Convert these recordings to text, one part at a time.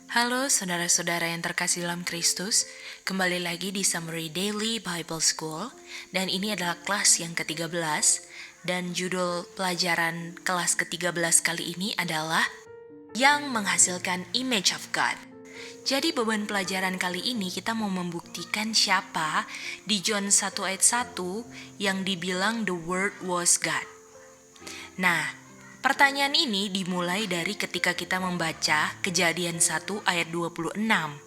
Halo saudara-saudara yang terkasih dalam Kristus, kembali lagi di Summary Daily Bible School, dan ini adalah kelas yang ke-13, dan judul pelajaran kelas ke-13 kali ini adalah yang menghasilkan image of God. Jadi beban pelajaran kali ini kita mau membuktikan siapa di John 1 ayat 1 yang dibilang the word was God. Nah, pertanyaan ini dimulai dari ketika kita membaca Kejadian 1 ayat 26.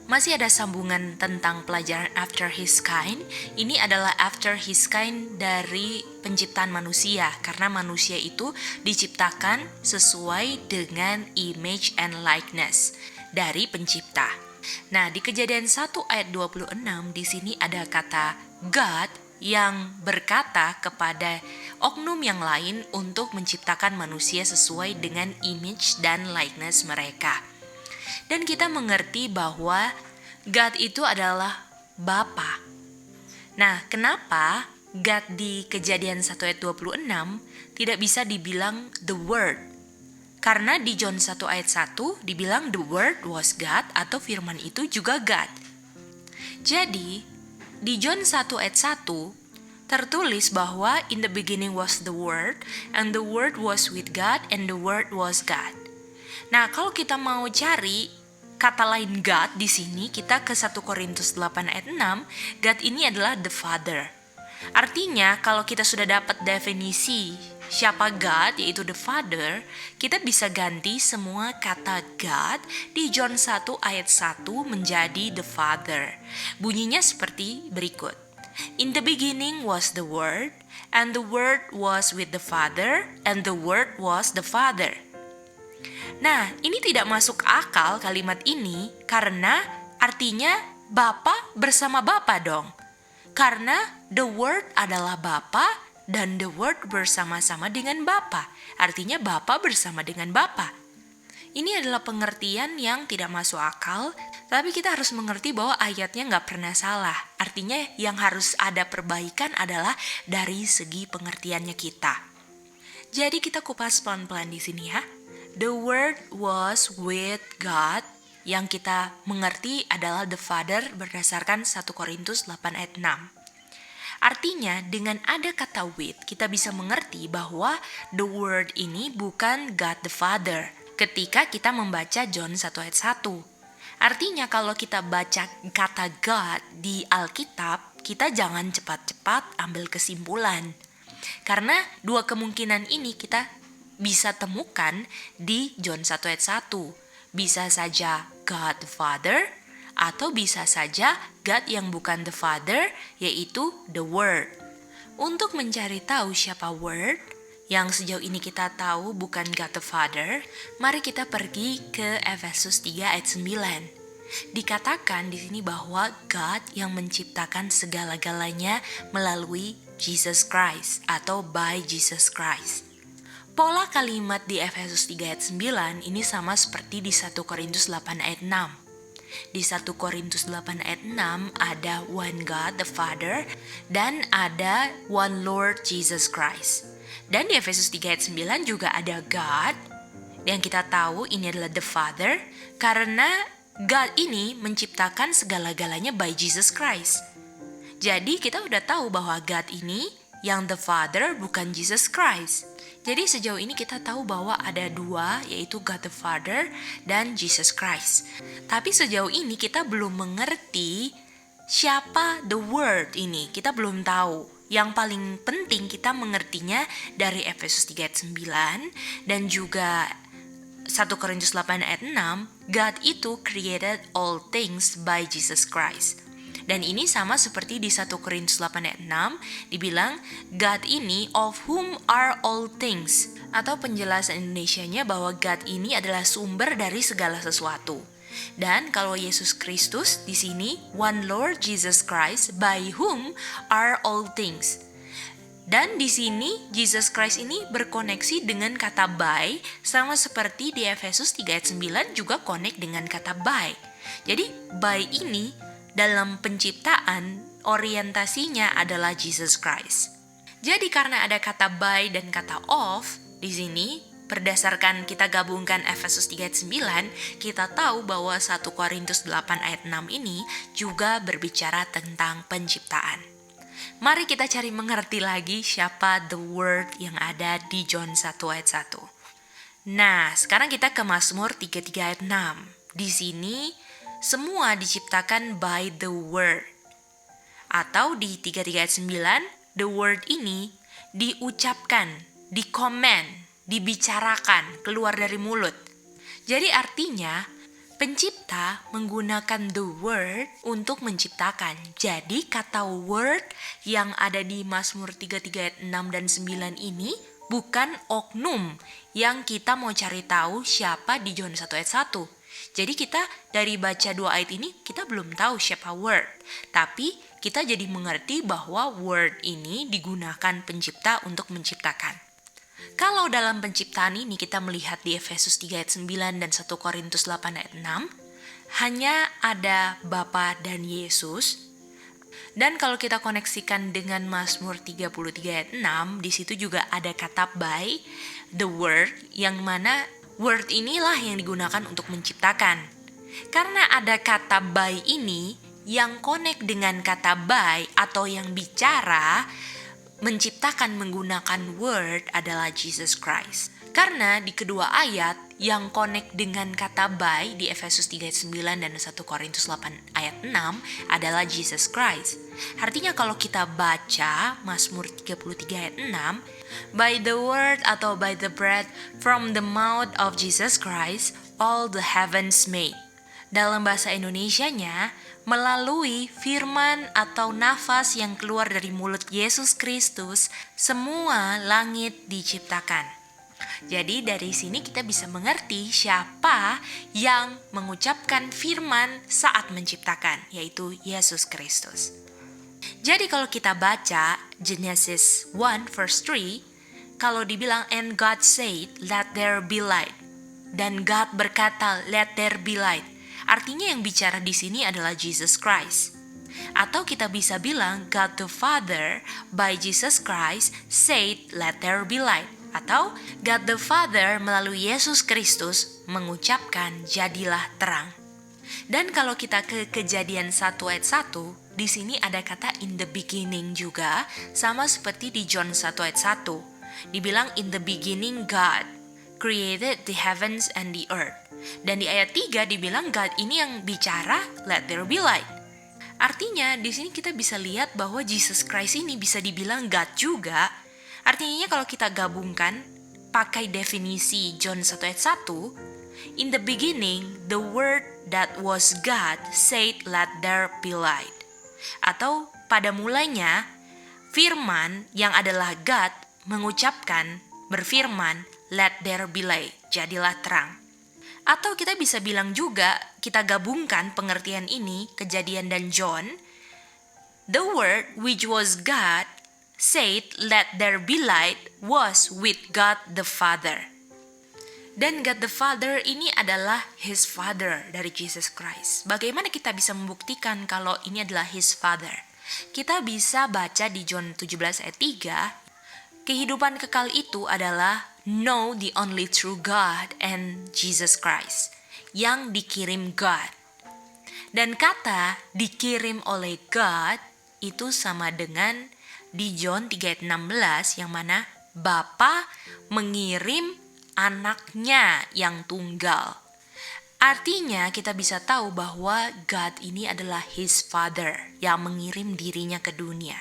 Masih ada sambungan tentang pelajaran after his kind. Ini adalah after his kind dari penciptaan manusia, karena manusia itu diciptakan sesuai dengan image and likeness dari pencipta. Nah, di Kejadian 1 ayat 26 di sini ada kata God yang berkata kepada oknum yang lain untuk menciptakan manusia sesuai dengan image dan likeness mereka. Dan kita mengerti bahwa God itu adalah Bapa. Nah, kenapa God di Kejadian 1 ayat 26 tidak bisa dibilang the word? Karena di John 1 ayat 1 dibilang the word was God atau firman itu juga God. Jadi, di John 1 ayat 1 tertulis bahwa in the beginning was the word and the word was with God and the word was God. Nah, kalau kita mau cari kata lain God di sini, kita ke 1 Korintus 8 ayat 6, God ini adalah the Father. Artinya, kalau kita sudah dapat definisi siapa God, yaitu the Father, kita bisa ganti semua kata God di John 1 ayat 1 menjadi the Father. Bunyinya seperti berikut. In the beginning was the Word, and the Word was with the Father, and the Word was the Father. Nah, ini tidak masuk akal kalimat ini karena artinya Bapa bersama Bapa dong. Karena the Word adalah Bapa dan the Word bersama-sama dengan Bapa. Artinya Bapa bersama dengan Bapa. Ini adalah pengertian yang tidak masuk akal, tapi kita harus mengerti bahwa ayatnya nggak pernah salah. Artinya yang harus ada perbaikan adalah dari segi pengertiannya kita. Jadi kita kupas pelan-pelan di sini ya. The Word was with God, yang kita mengerti adalah the Father berdasarkan 1 Korintus 8 ayat 6. Artinya dengan ada kata with, kita bisa mengerti bahwa the Word ini bukan God the Father ketika kita membaca John 1 ayat 1. Artinya kalau kita baca kata God di Alkitab, kita jangan cepat-cepat ambil kesimpulan. Karena dua kemungkinan ini kita bisa temukan di John 1 ayat 1. Bisa saja God the Father, atau bisa saja God yang bukan the Father, yaitu the Word. Untuk mencari tahu siapa Word, yang sejauh ini kita tahu bukan God the Father, mari kita pergi ke Efesus 3 ayat 9. Dikatakan di sini bahwa God yang menciptakan segala-galanya melalui Jesus Christ atau by Jesus Christ. Pola kalimat di Efesus 3 ayat 9 ini sama seperti di 1 Korintus 8 ayat 6. Di 1 Korintus 8 ayat 6 ada one God the Father dan ada one Lord Jesus Christ. Dan di Efesus 3 ayat 9 juga ada God yang kita tahu ini adalah the Father karena God ini menciptakan segala-galanya by Jesus Christ. Jadi kita udah tahu bahwa God ini yang the Father bukan Jesus Christ. Jadi sejauh ini kita tahu bahwa ada dua, yaitu God the Father dan Jesus Christ. Tapi sejauh ini kita belum mengerti siapa the Word ini. Kita belum tahu. Yang paling penting kita mengertinya dari Efesus 3 ayat 9 dan juga 1 Korintus 8 ayat 6, God itu created all things by Jesus Christ. Dan ini sama seperti di 1 Korintus 8 ayat 6 dibilang God ini of whom are all things, atau penjelasan Indonesianya bahwa God ini adalah sumber dari segala sesuatu. Dan kalau Yesus Kristus di sini one Lord Jesus Christ by whom are all things. Dan di sini Jesus Christ ini berkoneksi dengan kata by, sama seperti di Efesus 3 ayat 9 juga connect dengan kata by. Jadi by ini dalam penciptaan orientasinya adalah Jesus Christ. Jadi karena ada kata by dan kata of di sini, berdasarkan kita gabungkan Efesus 3 ayat 9, kita tahu bahwa 1 Korintus 8 ayat 6 ini juga berbicara tentang penciptaan. Mari kita cari mengerti lagi siapa the word yang ada di John 1 ayat 1. Nah, sekarang kita ke Mazmur 33 ayat 6. Di sini semua diciptakan by the word. Atau di 33 ayat 9, the word ini diucapkan, dikomen, dibicarakan, keluar dari mulut. Jadi artinya, pencipta menggunakan the word untuk menciptakan. Jadi kata word yang ada di Mazmur 33 ayat 6 dan 9 ini bukan oknum yang kita mau cari tahu siapa di John 1 ayat 1. Jadi kita dari baca dua ayat ini kita belum tahu siapa word. Tapi kita jadi mengerti bahwa word ini digunakan pencipta untuk menciptakan. Kalau dalam penciptaan ini kita melihat di Efesus 3 ayat 9 dan 1 Korintus 8 ayat 6, hanya ada Bapa dan Yesus. Dan kalau kita koneksikan dengan Mazmur 33 ayat 6, di situ juga ada kata by, the word, yang mana word inilah yang digunakan untuk menciptakan. Karena ada kata by ini, yang connect dengan kata by atau yang bicara, menciptakan menggunakan word adalah Jesus Christ. Karena di kedua ayat yang connect dengan kata by di Efesus 3 ayat 9 dan 1 Korintus 8 ayat 6 adalah Jesus Christ. Artinya kalau kita baca Mazmur 33 ayat 6, by the word atau by the breath from the mouth of Jesus Christ, all the heavens made. Dalam bahasa Indonesianya, melalui firman atau nafas yang keluar dari mulut Yesus Kristus, semua langit diciptakan. Jadi dari sini kita bisa mengerti siapa yang mengucapkan firman saat menciptakan, yaitu Yesus Kristus. Jadi kalau kita baca Genesis 1 verse 3, kalau dibilang and God said, let there be light. Dan God berkata, let there be light. Artinya yang bicara di sini adalah Jesus Christ. Atau kita bisa bilang God the Father by Jesus Christ said let there be light. Atau God the Father melalui Yesus Kristus mengucapkan jadilah terang. Dan kalau kita ke Kejadian 1 ayat 1, di sini ada kata in the beginning juga, sama seperti di John 1 ayat 1. Dibilang in the beginning God created the heavens and the earth. Dan di ayat 3 dibilang God ini yang bicara, let there be light. Artinya di sini kita bisa lihat bahwa Jesus Christ ini bisa dibilang God juga. Artinya kalau kita gabungkan pakai definisi John 1 ayat 1, in the beginning the word that was God said let there be light. Atau pada mulanya firman yang adalah God mengucapkan, berfirman, let there be light, jadilah terang. Atau kita bisa bilang juga, kita gabungkan pengertian ini, Kejadian dan John, the word which was God said let there be light was with God the Father. Dan God the Father ini adalah His Father dari Jesus Christ. Bagaimana kita bisa membuktikan kalau ini adalah His Father? Kita bisa baca di John 17 ayat 3, kehidupan kekal itu adalah know the only true God and Jesus Christ, yang dikirim God. Dan kata dikirim oleh God itu sama dengan di John 3 ayat 16 yang mana Bapa mengirim anaknya yang tunggal. Artinya kita bisa tahu bahwa God ini adalah His Father yang mengirim dirinya ke dunia.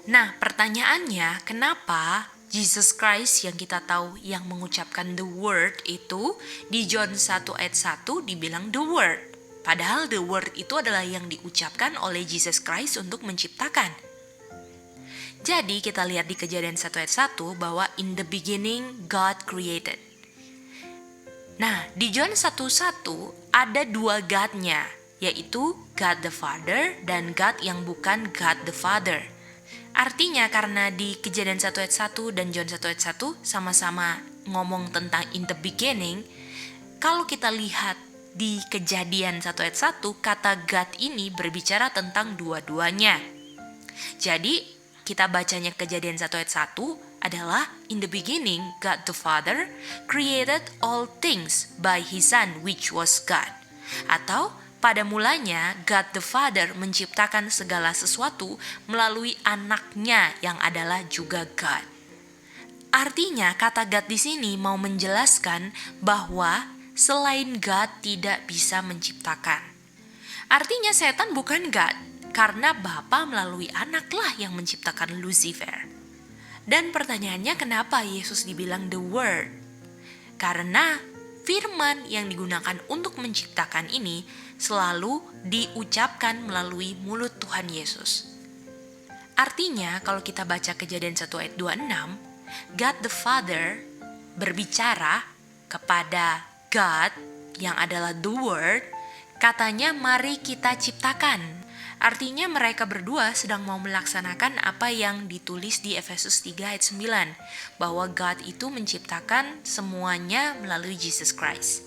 Nah pertanyaannya, kenapa Jesus Christ yang kita tahu yang mengucapkan the word itu di John 1 ayat 1 dibilang the word. Padahal the word itu adalah yang diucapkan oleh Jesus Christ untuk menciptakan. Jadi kita lihat di Kejadian 1 ayat 1 bahwa in the beginning God created. Nah di John 1:1 ada dua God-nya, yaitu God the Father dan God yang bukan God the Father. Artinya karena di Kejadian 1 ayat 1 dan John 1 ayat 1 sama-sama ngomong tentang in the beginning, kalau kita lihat di Kejadian 1 ayat 1, kata God ini berbicara tentang dua-duanya. Jadi kita bacanya Kejadian 1 ayat 1, adalah in the beginning God the Father created all things by His Son which was God. Atau pada mulanya God the Father menciptakan segala sesuatu melalui anaknya yang adalah juga God. Artinya kata God di sini mau menjelaskan bahwa selain God tidak bisa menciptakan. Artinya setan bukan God, karena Bapa melalui anaklah yang menciptakan Lucifer. Dan pertanyaannya kenapa Yesus dibilang the Word? Karena firman yang digunakan untuk menciptakan ini selalu diucapkan melalui mulut Tuhan Yesus. Artinya kalau kita baca Kejadian 1 ayat 26, God the Father berbicara kepada God yang adalah the Word, katanya mari kita ciptakan. Artinya mereka berdua sedang mau melaksanakan apa yang ditulis di Efesus 3 ayat 9, bahwa God itu menciptakan semuanya melalui Jesus Christ.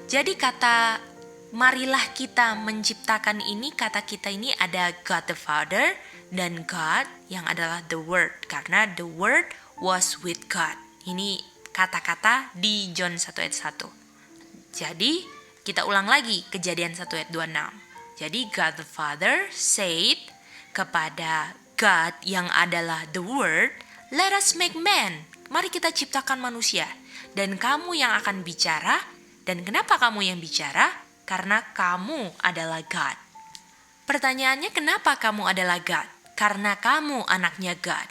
Jadi kata marilah kita menciptakan ini, kata kita ini ada God the Father dan God yang adalah the Word, karena the Word was with God. Ini kata-kata di John 1 ayat 1. Jadi kita ulang lagi Kejadian 1 ayat 26. Jadi God the Father said kepada God yang adalah the Word, let us make man. Mari kita ciptakan manusia. Dan kamu yang akan bicara. Dan kenapa kamu yang bicara? Karena kamu adalah God. Pertanyaannya kenapa kamu adalah God? Karena kamu anaknya God.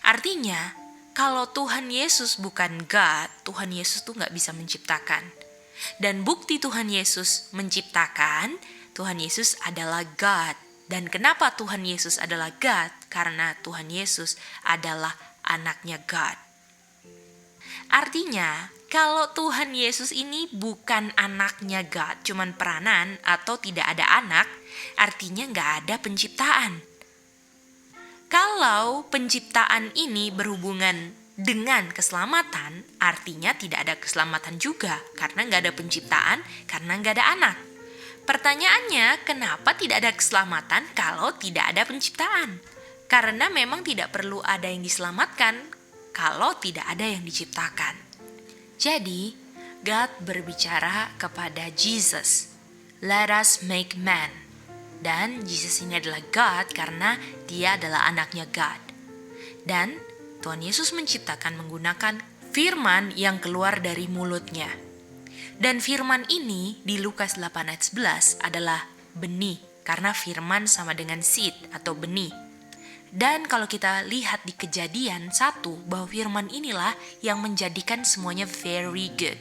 Artinya kalau Tuhan Yesus bukan God, Tuhan Yesus tuh gak bisa menciptakan. Dan bukti Tuhan Yesus menciptakan, Tuhan Yesus adalah God. Dan kenapa Tuhan Yesus adalah God? Karena Tuhan Yesus adalah anaknya God. Artinya, kalau Tuhan Yesus ini bukan anaknya God, cuman peranan atau tidak ada anak, artinya gak ada penciptaan. Kalau penciptaan ini berhubungan dengan keselamatan, artinya tidak ada keselamatan juga, karena gak ada penciptaan, karena gak ada anak. Pertanyaannya, kenapa tidak ada keselamatan kalau tidak ada penciptaan? Karena memang tidak perlu ada yang diselamatkan kalau tidak ada yang diciptakan. Jadi, God berbicara kepada Jesus, let us make man. Dan Jesus ini adalah God karena dia adalah anaknya God. Dan Tuhan Yesus menciptakan menggunakan firman yang keluar dari mulutnya. Dan firman ini di Lukas 8 ayat 11 adalah benih, karena firman sama dengan seed atau benih. Dan kalau kita lihat di Kejadian 1, bahwa firman inilah yang menjadikan semuanya very good.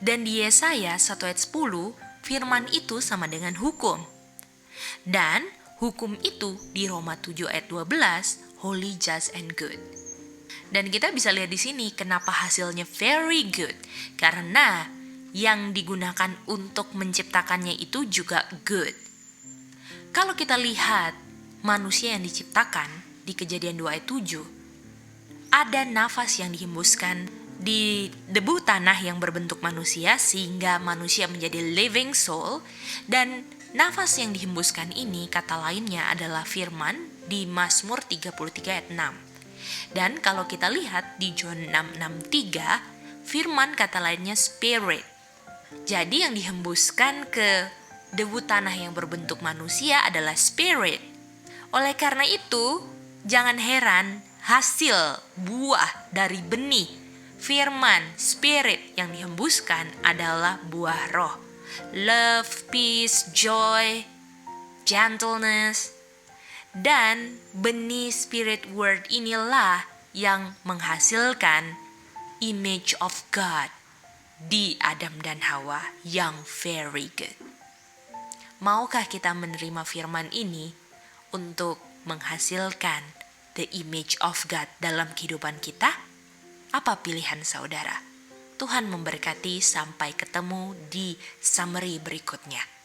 Dan di Yesaya 1 ayat 10, firman itu sama dengan hukum. Dan hukum itu di Roma 7 ayat 12, holy, just, and good. Dan kita bisa lihat di sini kenapa hasilnya very good, karena yang digunakan untuk menciptakannya itu juga good. Kalau kita lihat manusia yang diciptakan di Kejadian 2 ayat 7, ada nafas yang dihembuskan di debu tanah yang berbentuk manusia sehingga manusia menjadi living soul, dan nafas yang dihembuskan ini kata lainnya adalah firman di Mazmur 33 ayat 6. Dan kalau kita lihat di John 6:63, firman kata lainnya spirit. Jadi yang dihembuskan ke debu tanah yang berbentuk manusia adalah spirit. Oleh karena itu, jangan heran hasil buah dari benih firman spirit yang dihembuskan adalah buah roh. Love, peace, joy, gentleness. Dan benih spirit word inilah yang menghasilkan image of God di Adam dan Hawa yang very good. Maukah kita menerima firman ini untuk menghasilkan the image of God dalam kehidupan kita? Apa pilihan saudara? Tuhan memberkati, sampai ketemu di summary berikutnya.